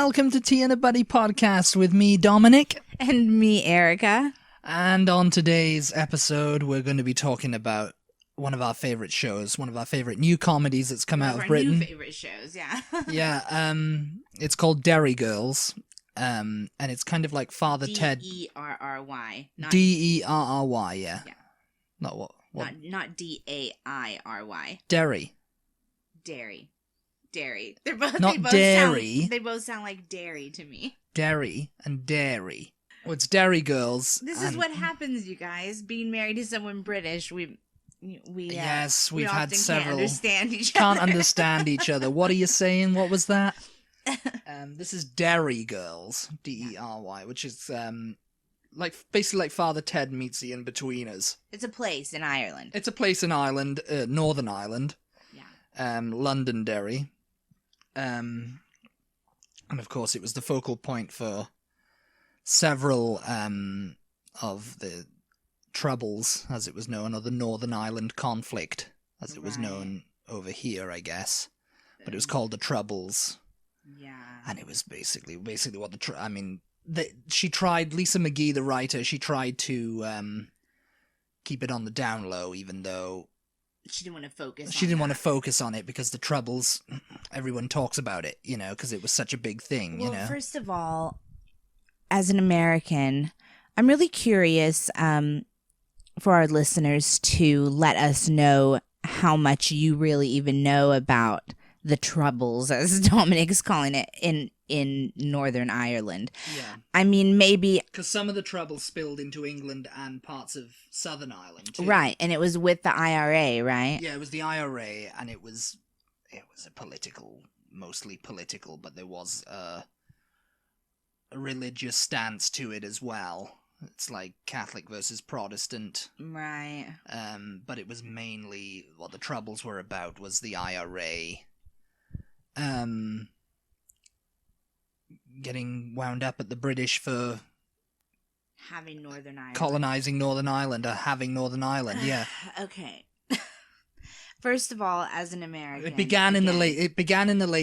welcome to Tea and a Buddy podcast with me, Dominic. And me, Erica. And on today's episode, we're going to be talking about one of our favorite shows, one of our favorite new comedies that's come out of Britain. New favorite shows, yeah. Yeah, it's called Derry Girls, and it's kind of like Father Ted. D-E-R-R-Y. D-E-R-R-Y, yeah. Not what? Not D-A-I-R-Y. Derry. Dairy. They're both Not dairy. They both sound like dairy to me. Derry and dairy. Well, it's Derry Girls. This is what happens, you guys. Being married to someone British, we've had several. Can't understand each Can't understand each other. What are you saying? What was that? This is Derry Girls, D-E-R-Y, which is basically like Father Ted meets the In-Betweeners. It's a place in Ireland. It's a place in Ireland, Northern Ireland. Yeah. Londonderry. And of course, it was the focal point for several of the Troubles, as it was known, or the Northern Ireland conflict, as it was known over here, I guess. But it was called the Troubles. Yeah. And it was basically what she tried, Lisa McGee, the writer, she tried to keep it on the down low, even though she didn't want to focus on it because the Troubles, everyone talks about it, because it was such a big thing, Well, first of all, as an American, I'm really curious for our listeners to let us know how much you really even know about the Troubles, as Dominic's calling it, in Northern Ireland. Yeah. I mean, maybe because some of the Troubles spilled into England and parts of Southern Ireland too. Right, and it was with the IRA, right? Yeah, it was the IRA, and it was mostly political, but there was a religious stance to it as well. It's like Catholic versus Protestant. Right. But it was mainly what the Troubles were about was the IRA. Getting wound up at the British for having Northern Ireland. Colonizing Northern Ireland, or having Northern Ireland, yeah. Okay. First of all, as an American, it began in the late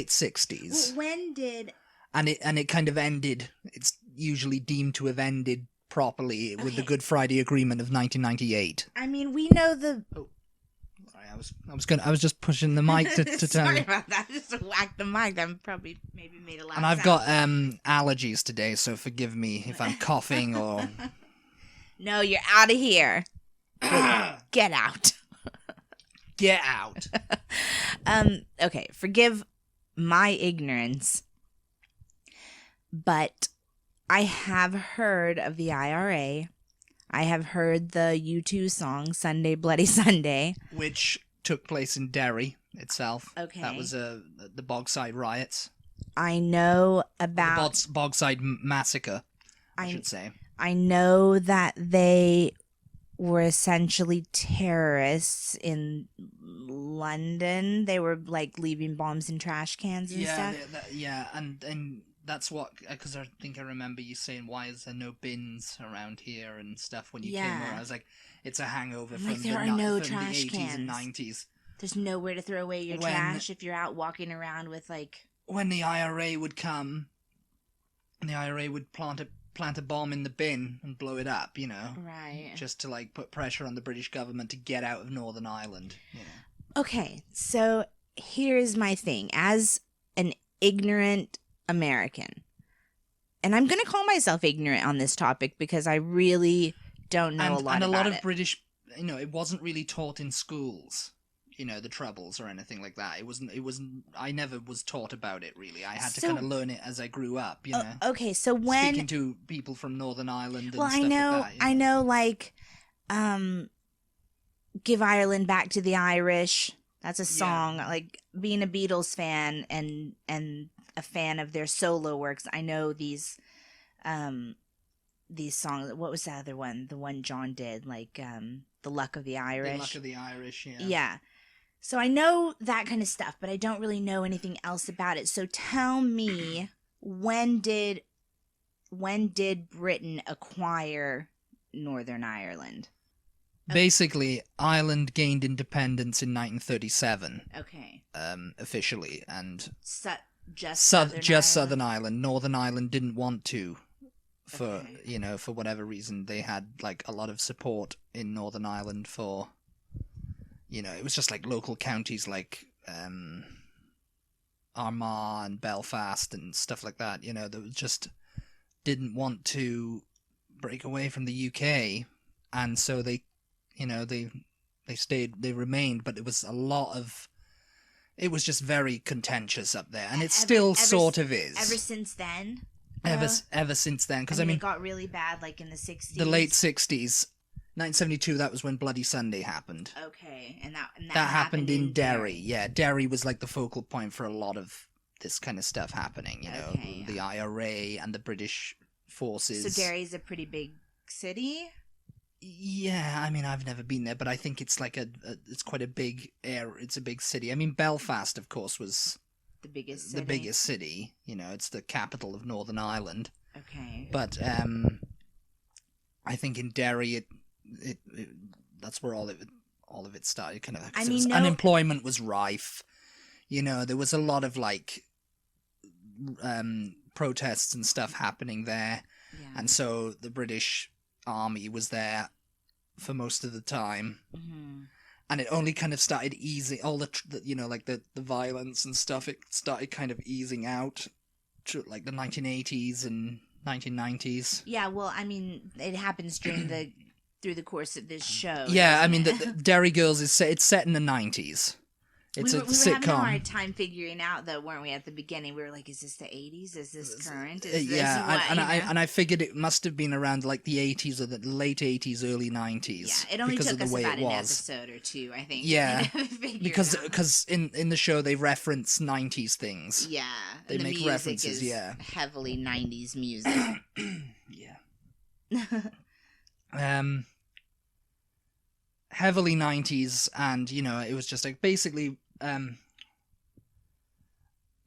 60s. Well, when did and it kind of ended. It's usually deemed to have ended properly with the Good Friday Agreement of 1998. I mean, we know the I was just pushing the mic to tell Sorry you. about that. I just whacked the mic. That probably maybe made a loud And I've sound. got allergies today, so forgive me if I'm coughing or. No, you're out of here. Get out. Get out. Okay, forgive my ignorance, but I have heard of the IRA. I have heard the U2 song Sunday Bloody Sunday, which took place in Derry itself. Okay. That was the Bogside riots. I know about the Bogside massacre, I should say. I know that they were essentially terrorists in London. They were like leaving bombs in trash cans and stuff. And that's what, because I think I remember you saying, why is there no bins around here and stuff when you came over. I was like, it's a hangover from the 80s and 90s. There's nowhere to throw away your trash if you're out walking around with like... When the IRA would come, the IRA would plant a bomb in the bin and blow it up, Right. Just to like put pressure on the British government to get out of Northern Ireland, Okay, so here's my thing. As an ignorant American, and I'm going to call myself ignorant on this topic because I really don't know a lot about it. And a lot of British, it wasn't really taught in schools, the Troubles or anything like that. It wasn't, I never was taught about it really. I had to kind of learn it as I grew up, Okay, so when... Speaking to people from Northern Ireland and stuff like that. I know, like, Give Ireland Back to the Irish. That's a song. Yeah. Like, being a Beatles fan and a fan of their solo works, I know these songs. What was the other one? The one John did, like The Luck of the Irish. The Luck of the Irish, yeah. Yeah. So I know that kind of stuff, but I don't really know anything else about it. So tell me, when did Britain acquire Northern Ireland? Basically, Ireland gained independence in 1937. Okay. Officially, and just Southern Ireland. Northern Ireland didn't want to, for for whatever reason. They had like a lot of support in Northern Ireland for, it was just like local counties like Armagh and Belfast and stuff like that. That just didn't want to break away from the UK, and so they remained, but it was it was just very contentious up there, and it still sort of is. Ever since then? Ever since then, because it got really bad, like in the 60s. The late 60s, 1972. That was when Bloody Sunday happened. Okay, and that happened in Derry. Yeah, Derry was like the focal point for a lot of this kind of stuff happening. The IRA and the British forces. So Derry's a pretty big city. Yeah, I mean, I've never been there, but I think it's like it's quite a big area. It's a big city. I mean, Belfast, of course, was the biggest city. It's the capital of Northern Ireland. Okay. But I think in Derry, it that's where all of it started. Kind of, unemployment was rife. There was a lot of like protests and stuff happening there, and so the British Army was there for most of the time, and it only kind of started easing all the the violence and stuff. It started kind of easing out to like the 1980s and 1990s. Yeah, well, I mean, it happens through the course of this show. Yeah, I mean, the Derry Girls it's set in the 90s. It's a sitcom. We were having a hard time figuring out, though, weren't we? At the beginning, we were like, "Is this the 80s? Is this current?" I figured it must have been around like the 80s or the late 80s, early 90s. Yeah, it only took us about an episode or two, I think. Yeah, because in the show they reference 90s things. Yeah, they make music references. Is heavily 90s music. Yeah. Heavily 90s, and it was just like basically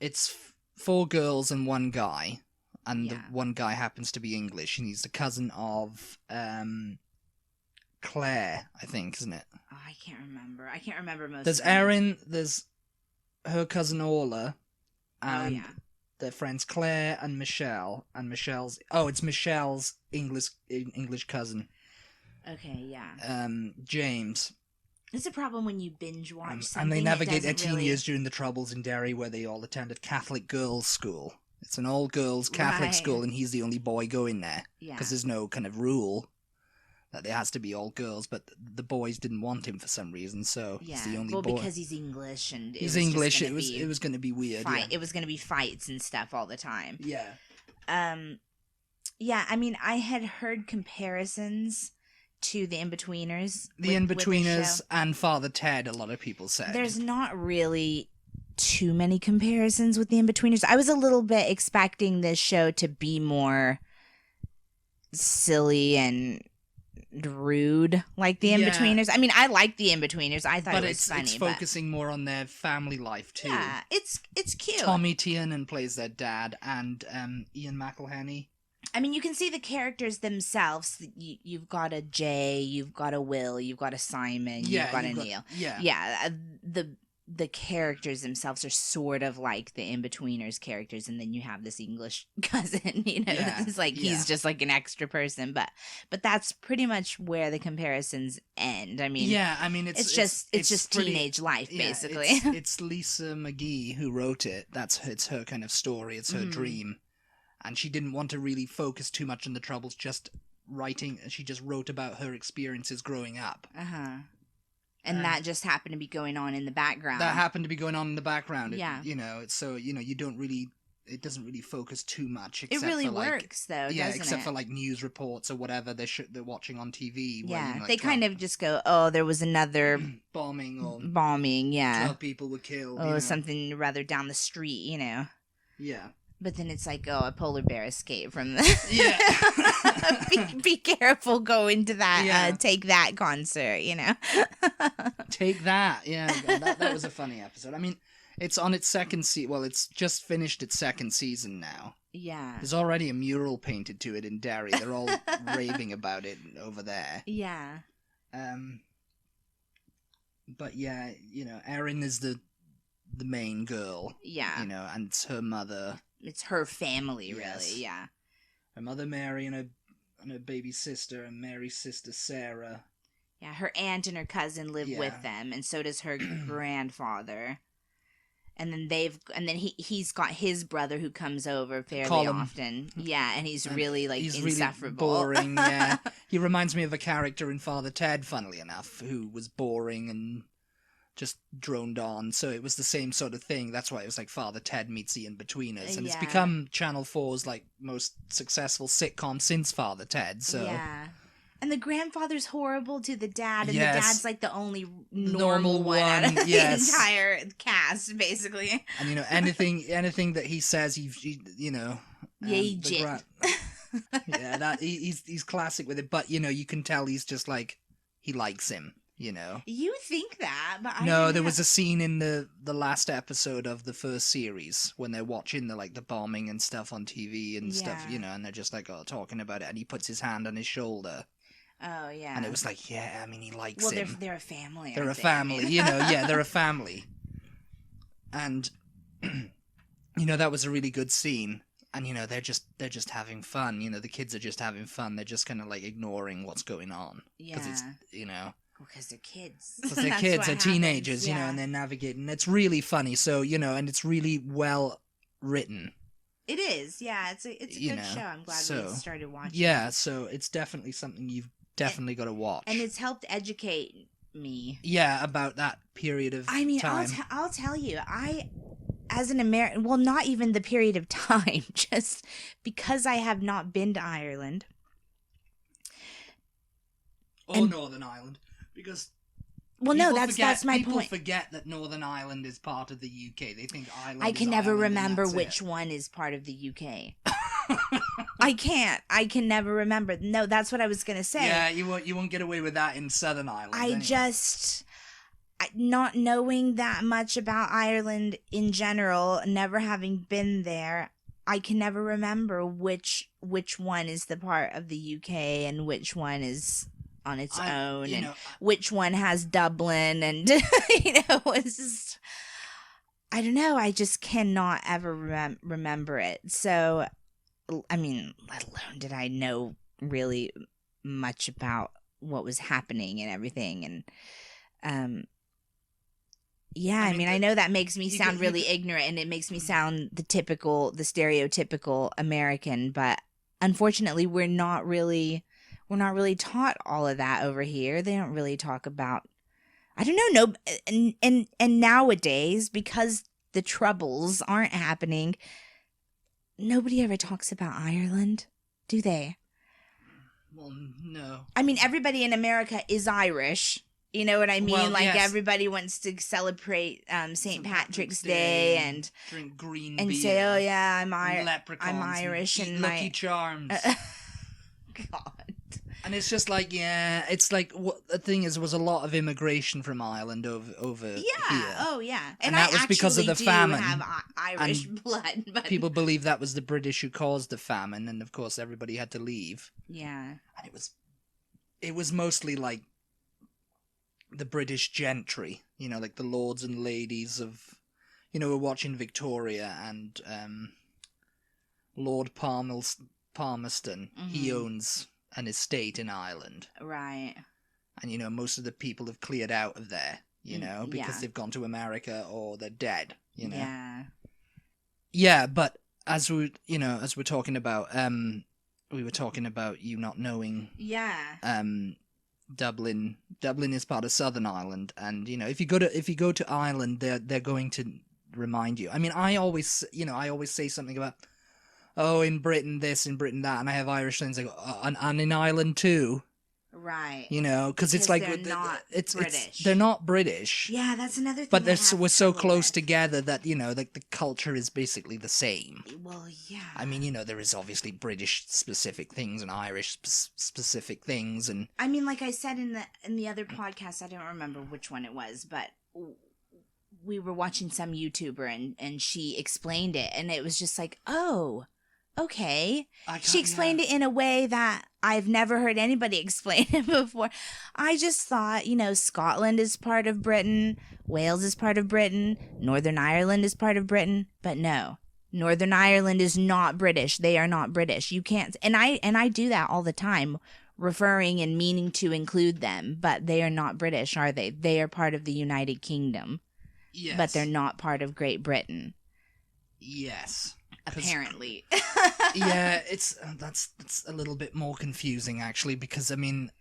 it's 4 girls and 1 guy, and the one guy happens to be English, and he's the cousin of Claire, I think, isn't it? Oh, I can't remember most. There's Erin, there's her cousin Orla, and their friends Claire and Michelle, and it's Michelle's English cousin. Okay, yeah. James. It's a problem when you binge watch something. And they navigate their teen years during the Troubles in Derry, where they all attended Catholic girls' school. It's an all-girls Catholic school, and he's the only boy going there. Yeah. Because there's no kind of rule that there has to be all girls, but the boys didn't want him for some reason, so he's the only boy. Well, because he's English, and he's English. It was going to be weird. It was going to be fights and stuff all the time. Yeah. Yeah, I mean, I had heard comparisons to the In-Betweeners. The In-Betweeners and Father Ted, a lot of people said. There's not really too many comparisons with the In-Betweeners. I was a little bit expecting this show to be more silly and rude like the In-Betweeners. I mean, I like the In-Betweeners. I thought it was funny. It's focusing more on their family life too. Yeah, it's cute. Tommy Tiernan plays their dad, and Ian McElhenney. I mean, you can see the characters themselves. You've got a Jay, you've got a Will, you've got a Simon, you've got a Neil. Yeah. The characters themselves are sort of like the In-Betweeners characters, and then you have this English cousin, it's like he's just like an extra person, but that's pretty much where the comparisons end. I mean, it's just teenage life, basically. It's Lisa McGee who wrote it. It's her kind of story. It's her dream. And she didn't want to really focus too much on the Troubles, just writing. She just wrote about her experiences growing up. And that just happened to be going on in the background. Yeah. You don't really... It doesn't really focus too much. It really works, though, doesn't it? Except for, like, news reports or whatever they're watching on TV. Yeah, they kind of just go, oh, there was another... Bombing, yeah. 12 people were killed. Oh, something rather down the street, Yeah. But then it's like, oh, a polar bear escaped from the... Yeah. be careful going to that, Take That concert, Take That, yeah. That was a funny episode. I mean, it's on its second season. Well, it's just finished its second season now. Yeah. There's already a mural painted to it in Derry. They're all raving about it over there. the main girl. Yeah. You know, and it's her mother. It's her family, really. Yes. Yeah. Her mother Mary and her baby sister, and Mary's sister Sarah. Yeah, her aunt and her cousin live Yeah. with them, and so does her grandfather. And then he's got his brother who comes over fairly often. Yeah, and he's really he's insufferable. Really boring, yeah. He reminds me of a character in Father Ted, funnily enough, who was boring and just droned on. So it was the same sort of thing. That's why it was like Father Ted meets the In-Betweeners. And it's become Channel 4's like most successful sitcom since Father Ted. So yeah. And the grandfather's horrible to the dad, and yes. the dad's like the only normal one out of yes. the entire cast, basically. And you know, anything that he says, he you know, yeah, that he's classic with it. But you know, you can tell he's just like he likes him. You know, you think that, but there was a scene in the last episode of the first series when they're watching the bombing and stuff on TV and stuff. You know, and they're just like talking about it, and he puts his hand on his shoulder. Oh, yeah. And it was like, yeah, I mean, he likes him. Well, they're a family. They're a family, you know, yeah, they're a family. And, you know, that was a really good scene. And, you know, they're just having fun. You know, the kids are just having fun. They're just kind of, like, ignoring what's going on. Yeah. Because it's, you know. Because they're kids. Because they're kids, they're teenagers, you know, and they're navigating. It's really funny. So, you know, and it's really well written. It is, yeah. It's a good show. I'm glad we started watching. Yeah, so it's definitely something you've definitely got to watch. And it's helped educate me. Yeah, about that period of time. I mean, I'll tell you, as an American, well, not even the period of time, just because I have not been to Ireland. Northern Ireland, because... Well, no, that's my point. People forget that Northern Ireland is part of the UK. They think Ireland I can never remember which one is part of the UK. I can't. I can never remember. No, that's what I was going to say. Yeah, you won't get away with that in Southern Ireland. Not knowing that much about Ireland in general, never having been there, I can never remember which one is the part of the UK and which one is on its own, and which one has Dublin, and it's just, I don't know. I just cannot ever remember it. So, I mean, let alone did I know really much about what was happening and everything, and yeah, I mean, I know that makes me sound really ignorant, and it makes me sound the stereotypical American, but unfortunately, we're not really taught all of that over here. They don't really talk about, I don't know, and nowadays, because the Troubles aren't happening, nobody ever talks about Ireland, do they? Well, no. I mean, everybody in America is Irish. You know what I mean? Well, yes. Everybody wants to celebrate St. Patrick's Day and drink green and beer say, "Oh yeah, I'm Irish and Lucky my Charms." God. And it's just like, yeah, it's like what the thing is, was a lot of immigration from Ireland over here. Oh yeah, and that was because of the famine. Have Irish blood, but people believe that was the British who caused the famine, and of course everybody had to leave. Yeah, and it was mostly like the British gentry, you know, like the lords and ladies of, you know, we're watching Victoria and Lord Palmerston. Mm-hmm. He owns an estate in Ireland. Right. And, you know, most of the people have cleared out of there, you know, because they've gone to America or they're dead, you know. Yeah. Yeah, but as we're talking about, we were talking about you not knowing. Yeah. Dublin is part of Southern Ireland, and you know, if you go to Ireland, they're going to remind you. I mean, I always say something about, oh, in Britain this, in Britain that, and I have Irish friends like, and in Ireland too. Right. You know, because it's like they're not British. They're not British. Yeah, that's another thing. But we're so close together that, you know, like the culture is basically the same. Well, yeah. I mean, you know, there is obviously British specific things and Irish specific things, and I mean, like I said in the other podcast, I don't remember which one it was, but we were watching some YouTuber and she explained it, and it was just like, oh, okay. She explained it in a way that I've never heard anybody explain it before. I just thought, Scotland is part of Britain, Wales is part of Britain, Northern Ireland is part of Britain, but no. Northern Ireland is not British. They are not British. You can't, and I do that all the time, referring and meaning to include them, but they are not British, are they? They are part of the United Kingdom. Yes. But they're not part of Great Britain. Yes. Apparently. Yeah, that's a little bit more confusing actually, because I mean,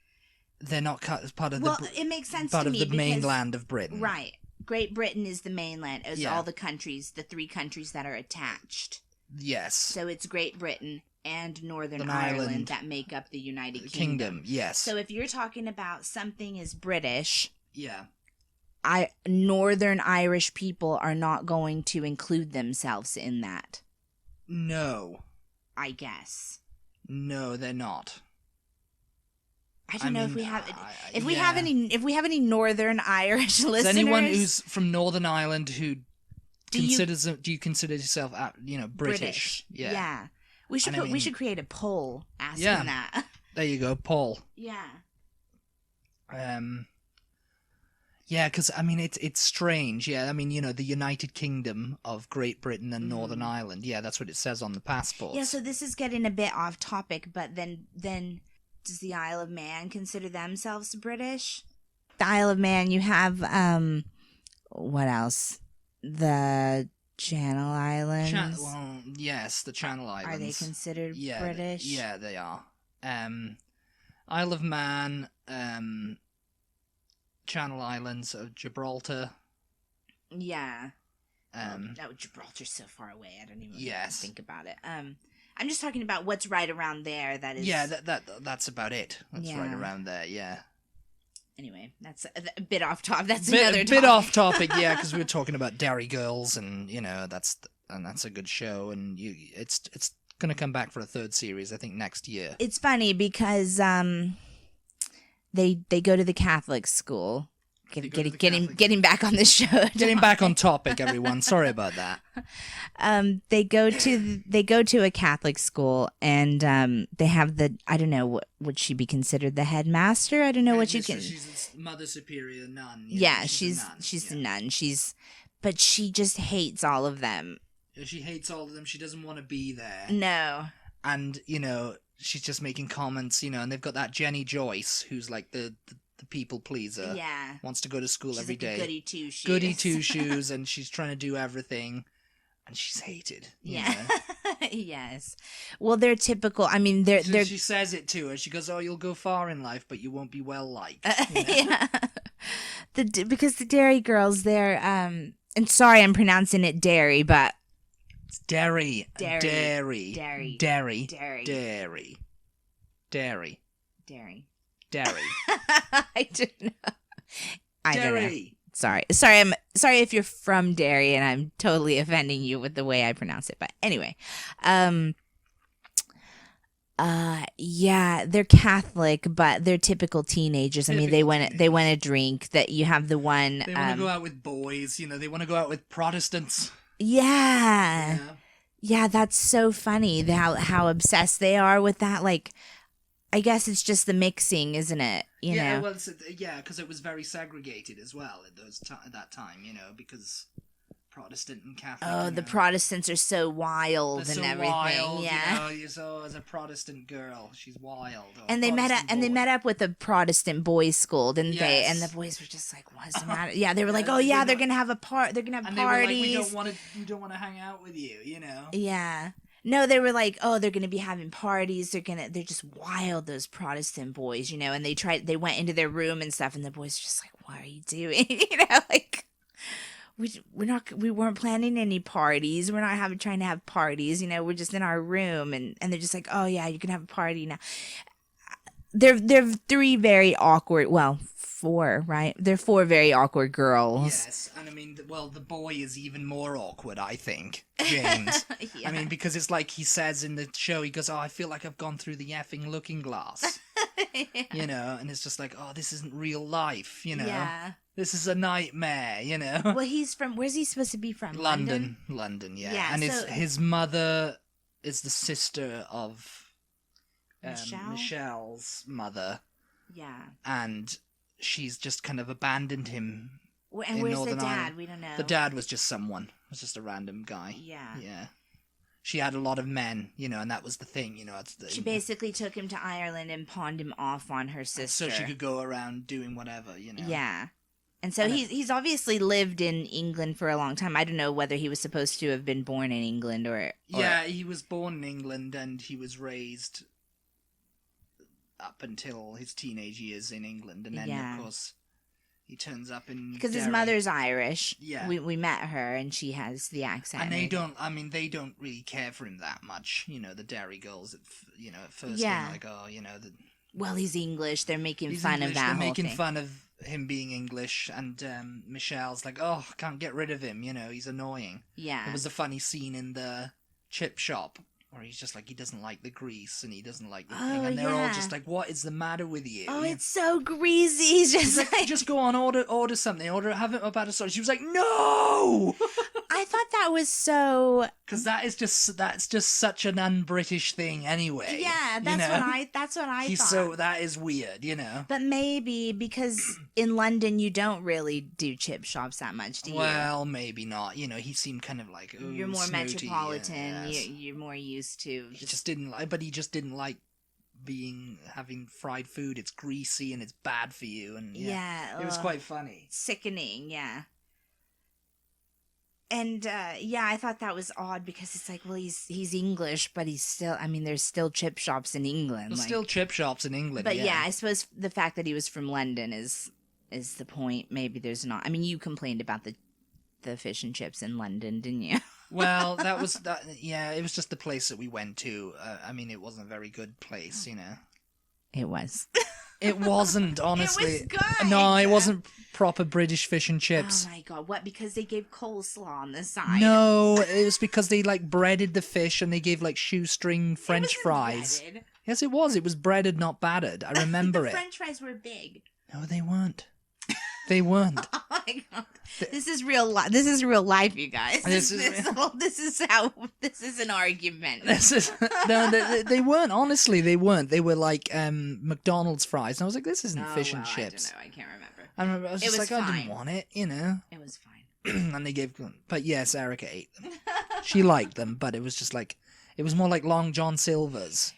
they're not part of it makes sense part to of me the because, mainland of Britain. Right. Great Britain is the mainland. It's Yeah. all the countries, the 3 countries that are attached. Yes. So it's Great Britain and Northern An Ireland island. that make up the United Kingdom. Yes. So if you're talking about something is British, yeah. Northern Irish people are not going to include themselves in that. No. I guess. No, they're not. I don't know if mean, we have yeah. if we have any Northern Irish listeners. Is anyone who's from Northern Ireland who do you consider yourself British? Yeah. We should we should create a poll asking that. There you go, Paul. Yeah. Yeah, because I mean it's strange. Yeah, I mean the United Kingdom of Great Britain and Northern Ireland. Yeah, that's what it says on the passports. Yeah, so this is getting a bit off topic, but then does the Isle of Man consider themselves British? The Isle of Man, you have what else? The Channel Islands. Well, yes, the Channel Islands. Are they considered British? Yeah, they are. Isle of Man, Channel Islands of Gibraltar. Yeah. Gibraltar's so far away. I don't even think about it. I'm just talking about what's right around there. That is. Yeah, that's about it. That's right around there. Yeah. Anyway, that's a bit off topic. That's another topic. Bit off topic. Yeah, because we were talking about Derry Girls, and that's a good show, and it's going to come back for a 3rd series, I think, next year. It's funny because they go to the Catholic school. Getting back on the show. Getting back on topic, everyone. Sorry about that. They go to a Catholic school, and they have I don't know, would she be considered the headmaster? I don't know what you can. She's a Mother Superior nun. Yeah, she's a nun. But she just hates all of them. She hates all of them. She doesn't want to be there. No. And she's just making comments. And they've got that Jenny Joyce, who's like the people pleaser. Yeah. Wants to go to school every day. Goody two shoes. Goody two shoes, and she's trying to do everything, and she's hated. Yeah. Yes. Well, they're typical. I mean, they're. She says it to her. She goes, "Oh, you'll go far in life, but you won't be well liked." Yeah. Because the Derry Girls, they're and sorry, I'm pronouncing it Derry, but it's Derry. Derry. Derry. Derry. Derry. Derry. Derry. Derry. Derry. Derry. I don't know. I don't know. Derry. Sorry, I'm sorry if you're from Derry and I'm totally offending you with the way I pronounce it. But anyway, yeah, they're Catholic, but they're typical teenagers. I mean, they want to drink. That you have the one. They want to go out with boys. They want to go out with Protestants. Yeah. Yeah, that's so funny. How obsessed they are with that. Like, I guess it's just the mixing, isn't it? You know? Well, because it was very segregated as well at that time. Because Protestant and Catholic. Oh, the Protestants are so wild and everything. Wild, yeah. So as a Protestant girl, she's wild. And they met up with a Protestant boys' school, didn't they? Yes. And the boys were just like, "What's the matter?" Yeah, they were like, "Oh yeah, they're gonna have a They're gonna have and parties." They were like, we don't want to hang out with you. Yeah. No, they were like, "Oh, they're gonna be having parties. They're just wild, those Protestant boys, And they went into their room and stuff, and the boys were just like, "What are you doing?" Like. We weren't planning any parties. We're not trying to have parties. We're just in our room, and they're just like, "Oh yeah, you can have a party now." They're 3 very awkward. Well, 4, right? They're 4 very awkward girls. Yes, and I mean, the boy is even more awkward, I think, James. Yeah. I mean, because it's like he says in the show, he goes, "Oh, I feel like I've gone through the effing looking glass." Yeah. And it's just like, "Oh, this isn't real life," Yeah. This is a nightmare, Well, where's he supposed to be from? London, yeah. Yeah, And his mother is the sister of Michelle's mother, Yeah. and she's just kind of abandoned him. And in where's Northern the dad? Ireland. We don't know. The dad was just someone. It was just a random guy. Yeah. Yeah. She had a lot of men, and that was the thing, She basically took him to Ireland and pawned him off on her sister. So she could go around doing whatever, Yeah. And so he's obviously lived in England for a long time. I don't know whether he was supposed to have been born in England or... Yeah, he was born in England and he was raised up until his teenage years in England. And then, of course, he turns up in because his Derry. Mother's Irish. Yeah. We met her and she has the accent. And they don't really care for him that much. The Derry Girls, at first Yeah. they're like, oh, well, he's English. They're making he's fun English. of that They're whole making thing. fun of him being English, and Michelle's like, oh, I can't get rid of him, he's annoying. Yeah. There was a funny scene in the chip shop where he's just like, he doesn't like the grease and he doesn't like the thing, and they're all just like, what is the matter with you? Oh, it's so greasy. He's just like, just go on, order something, have it about a sauce. She was like, no! I thought that was so... Because that's just such an un-British thing anyway. Yeah, that's what I thought. So that is weird, But maybe because in London you don't really do chip shops that much, do you? Well, maybe not. He seemed kind of like, ooh, you're more snooty, metropolitan. yes. You're more used to. He just didn't like having fried food. It's greasy and it's bad for you, and it was quite funny, sickening. Yeah. And I thought that was odd because it's like, well, he's English, but he's still. I mean, there's still chip shops in England. There's still chip shops in England. But I suppose the fact that he was from London is the point. Maybe there's not. I mean, you complained about the fish and chips in London, didn't you? Well, that was that. Yeah, it was just the place that we went to. I mean, it wasn't a very good place, It was. It wasn't, honestly. It was good. No, it wasn't proper British fish and chips. Oh my god, what? Because they gave coleslaw on the side. No, it was because they breaded the fish and they gave shoestring French fries. Breaded. Yes, it was. It was breaded, not battered. I remember the it. French fries were big. No, they weren't. They weren't. Oh my god. This is real life. This is real life, you guys. This is an argument. No, they weren't. Honestly, they weren't. They were like McDonald's fries, and I was like, "This isn't fish and chips." I don't know. I can't remember. I was just like, "I didn't want it," It was fine. And they gave, but yes, Erica ate them. She liked them, but it was just like, it was more like Long John Silver's,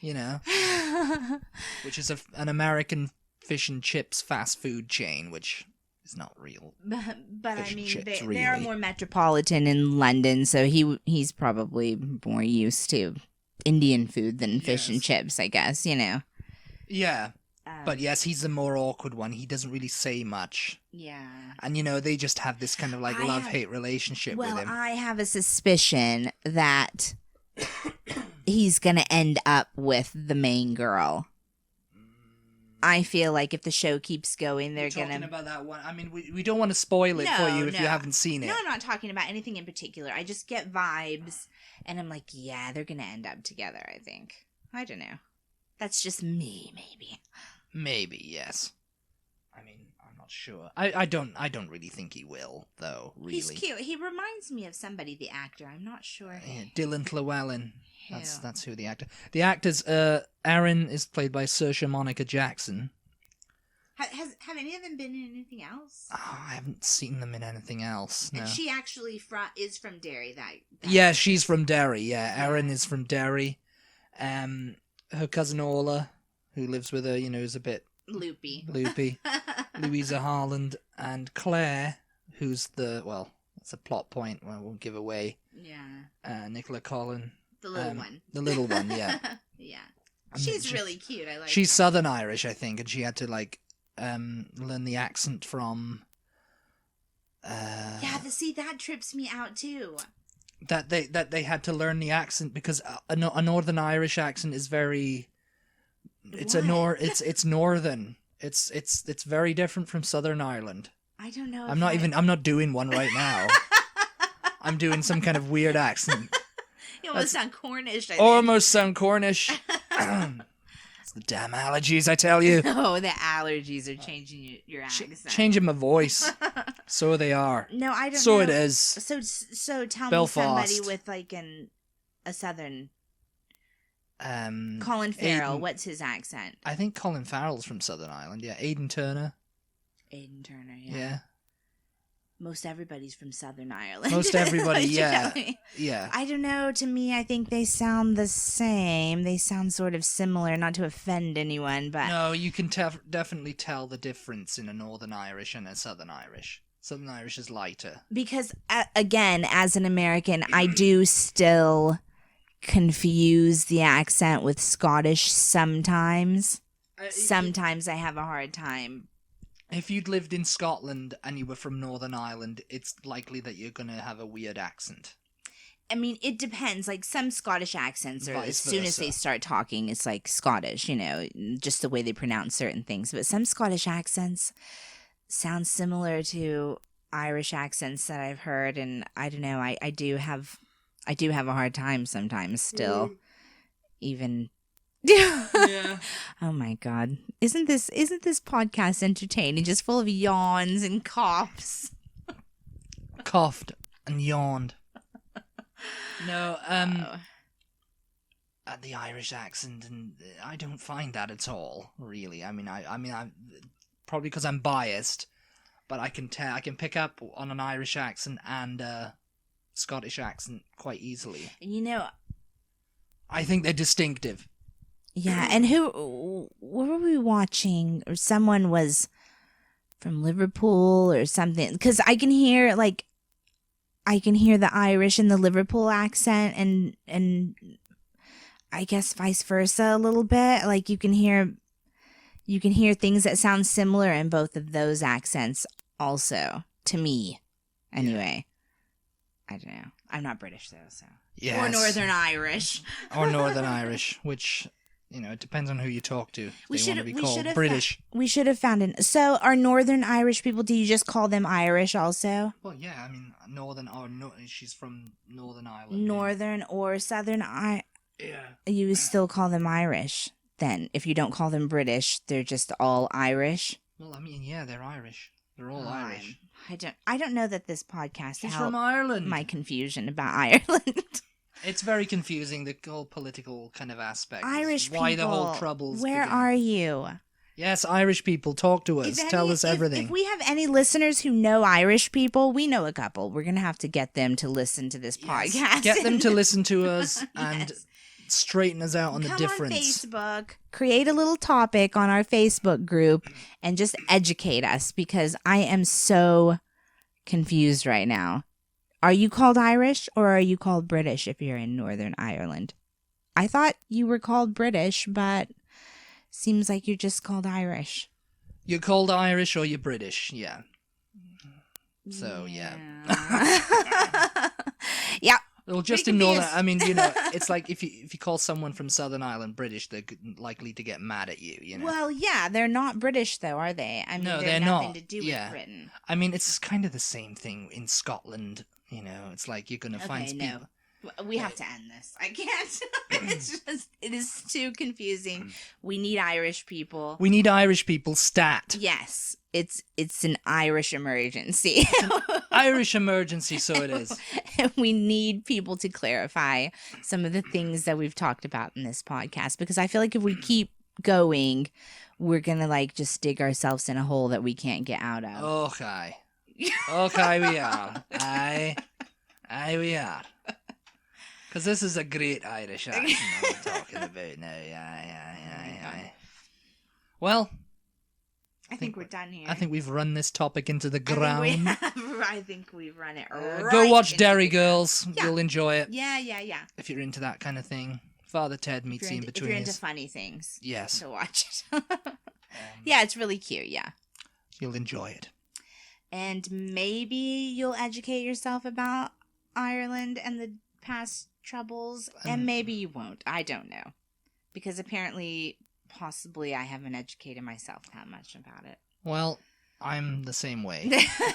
which is an American fish and chips fast food chain, which is not real. But I mean, chips, they really. are more metropolitan in London, so he's probably more used to Indian food than fish and chips, I guess, Yeah. But yes, he's the more awkward one. He doesn't really say much. Yeah. And, they just have this kind of love-hate relationship with him. Well, I have a suspicion that he's going to end up with the main girl. I feel like if the show keeps going, they're going to... talking about that one. I mean, we don't want to spoil it for you if you haven't seen it. No, I'm not talking about anything in particular. I just get vibes, and I'm like, yeah, they're going to end up together, I think. I don't know. That's just me, maybe. Maybe, yes. I mean, I'm not sure. I don't really think he will, though, really. He's cute. He reminds me of somebody, the actor. I'm not sure. Yeah, Dylan Llewellyn. That's who the actor... The actor's, Aaron is played by Saoirse Monica Jackson. Have any of them been in anything else? Oh, I haven't seen them in anything else, no. And she actually is from Derry, that Yeah, she's from Derry, yeah. Aaron is from Derry. Her cousin Orla, who lives with her, is a bit... Loopy. Louisa Harland, and Claire, who's that's a plot point I won't give away. Yeah. Nicola Collin. The little one. The little one, yeah. Yeah. She's really cute. I like She's Southern Irish, I think, and she had to, learn the accent from... see, that trips me out, too. That they had to learn the accent because a Northern Irish accent is very... It's northern. It's very different from Southern Ireland. I don't know. I'm not doing one right now. I'm doing some kind of weird accent. You almost sound Cornish. Almost sound Cornish. It's the damn allergies, I tell you. Oh, the allergies are changing your accent. Changing my voice. So they are. No, I don't know. So it is. So tell Belfast. me somebody with a southern Colin Farrell, Aidan- what's his accent? I think Colin Farrell's from Southern Ireland. Yeah, Aidan Turner. Aidan Turner, yeah. Yeah. Most everybody's from Southern Ireland. Most everybody, What you yeah. tell me. Yeah. I don't know. To me, I think they sound the same. They sound sort of similar, not to offend anyone, but... No, you can definitely tell the difference in a Northern Irish and a Southern Irish. Southern Irish is lighter. Because, again, as an American, I do still confuse the accent with Scottish sometimes. Sometimes I have a hard time. If you'd lived in Scotland and you were from Northern Ireland, it's likely that you're going to have a weird accent. I mean, it depends. Like, some Scottish accents are, Vice as soon as versa. they start talking, it's like Scottish, you know, just the way they pronounce certain things. But some Scottish accents sound similar to Irish accents that I've heard, and I don't know, I do have a hard time sometimes still. Even Yeah. Oh my god. Isn't this podcast entertaining? Just full of yawns and coughs. Coughed and yawned. No, the Irish accent, and I don't find that at all, really. I mean, I probably because I'm biased, but I can pick up on an Irish accent and Scottish accent quite easily. And you know, I think they're distinctive. yeah, and what were we watching? Or someone was from Liverpool or something. Because I can hear the Irish and the Liverpool accent, and I guess vice versa a little bit. Like you can hear things that sound similar in both of those accents also, to me. Anyway, I don't know. I'm not British though, so. Yes. Or Northern Irish. Or Northern Irish, which, you know, it depends on who you talk to. They want to be called British. We should have found an. So, are Northern Irish people? Do you just call them Irish also? Well, yeah, I mean, she's from Northern Ireland. Northern or Southern Yeah. You still call them Irish then. If you don't call them British, they're just all Irish. Well, I mean, yeah, they're Irish. They're all Irish. I don't know that this podcast She's helped from Ireland. my confusion about Ireland. It's very confusing, the whole political kind of aspect. Irish why people. the whole troubles. Where begin. are you? Yes, Irish people, talk to us. Tell us everything. If we have any listeners who know Irish people, we know a couple. We're going to have to get them to listen to this podcast. Get them to listen to us and straighten us out on the Come difference. on Facebook, create a little topic on our Facebook group, and just educate us, because I am so confused right now. Are you called Irish or are you called British if you're in Northern Ireland? I thought you were called British, but seems like you're just called Irish. You're called Irish or you're British, yeah. So, yeah. Yeah. Well, just Pretty in Northern, confused. I mean, you know, it's like if you call someone from Southern Ireland British, they're likely to get mad at you, you know. Well, yeah, they're not British though, are they? I mean, No, they're they're nothing not. to do Yeah. with Britain. I mean, it's kind of the same thing in Scotland, you know. It's like you're going to find people. We have to end this. I can't. It is too confusing. We need Irish people. We need Irish people stat. Yes, it's an Irish emergency. Irish emergency, so it is. We need people to clarify some of the things that we've talked about in this podcast, because I feel like if we keep going, we're going to just dig ourselves in a hole that we can't get out of. Okay. Okay, we are. Aye, we are. Because this is a great Irish accent I'm talking about now. Aye. Well, I think we're done here. I think we've run this topic into the ground. I think we've run it right. Go watch into Derry the ground. Girls. Yeah. You'll enjoy it. Yeah. If you're into that kind of thing. Father Ted meets the If you're in-betweeners. into funny things, Yes. to watch it. Yeah, it's really cute. Yeah. You'll enjoy it. And maybe you'll educate yourself about Ireland and the past troubles, and maybe you won't. I don't know. Because apparently, possibly, I haven't educated myself that much about it. Well, I'm the same way,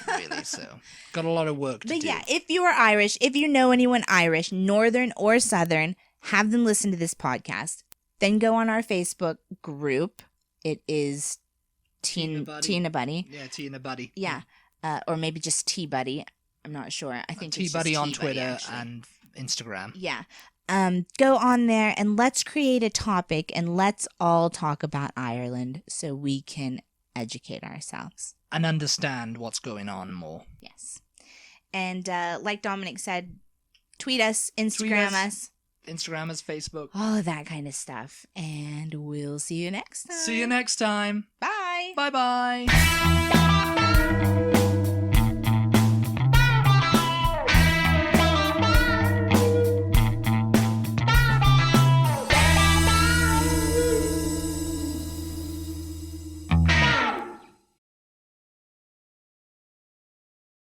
really, so got a lot of work to do. But yeah, if you are Irish, if you know anyone Irish, Northern or Southern, have them listen to this podcast. Then go on our Facebook group. It is Tina Buddy. Yeah, Tina Buddy. Yeah. Or maybe just T Buddy. I'm not sure. I think T it's Buddy just on T-Buddy, Twitter actually. and Instagram. Yeah. go on there and let's create a topic and let's all talk about Ireland so we can educate ourselves. And understand what's going on more. Yes. And like Dominic said, tweet us, Instagram us. Instagram us, Facebook. All of that kind of stuff. And we'll see you next time. See you next time. Bye. Bye-bye.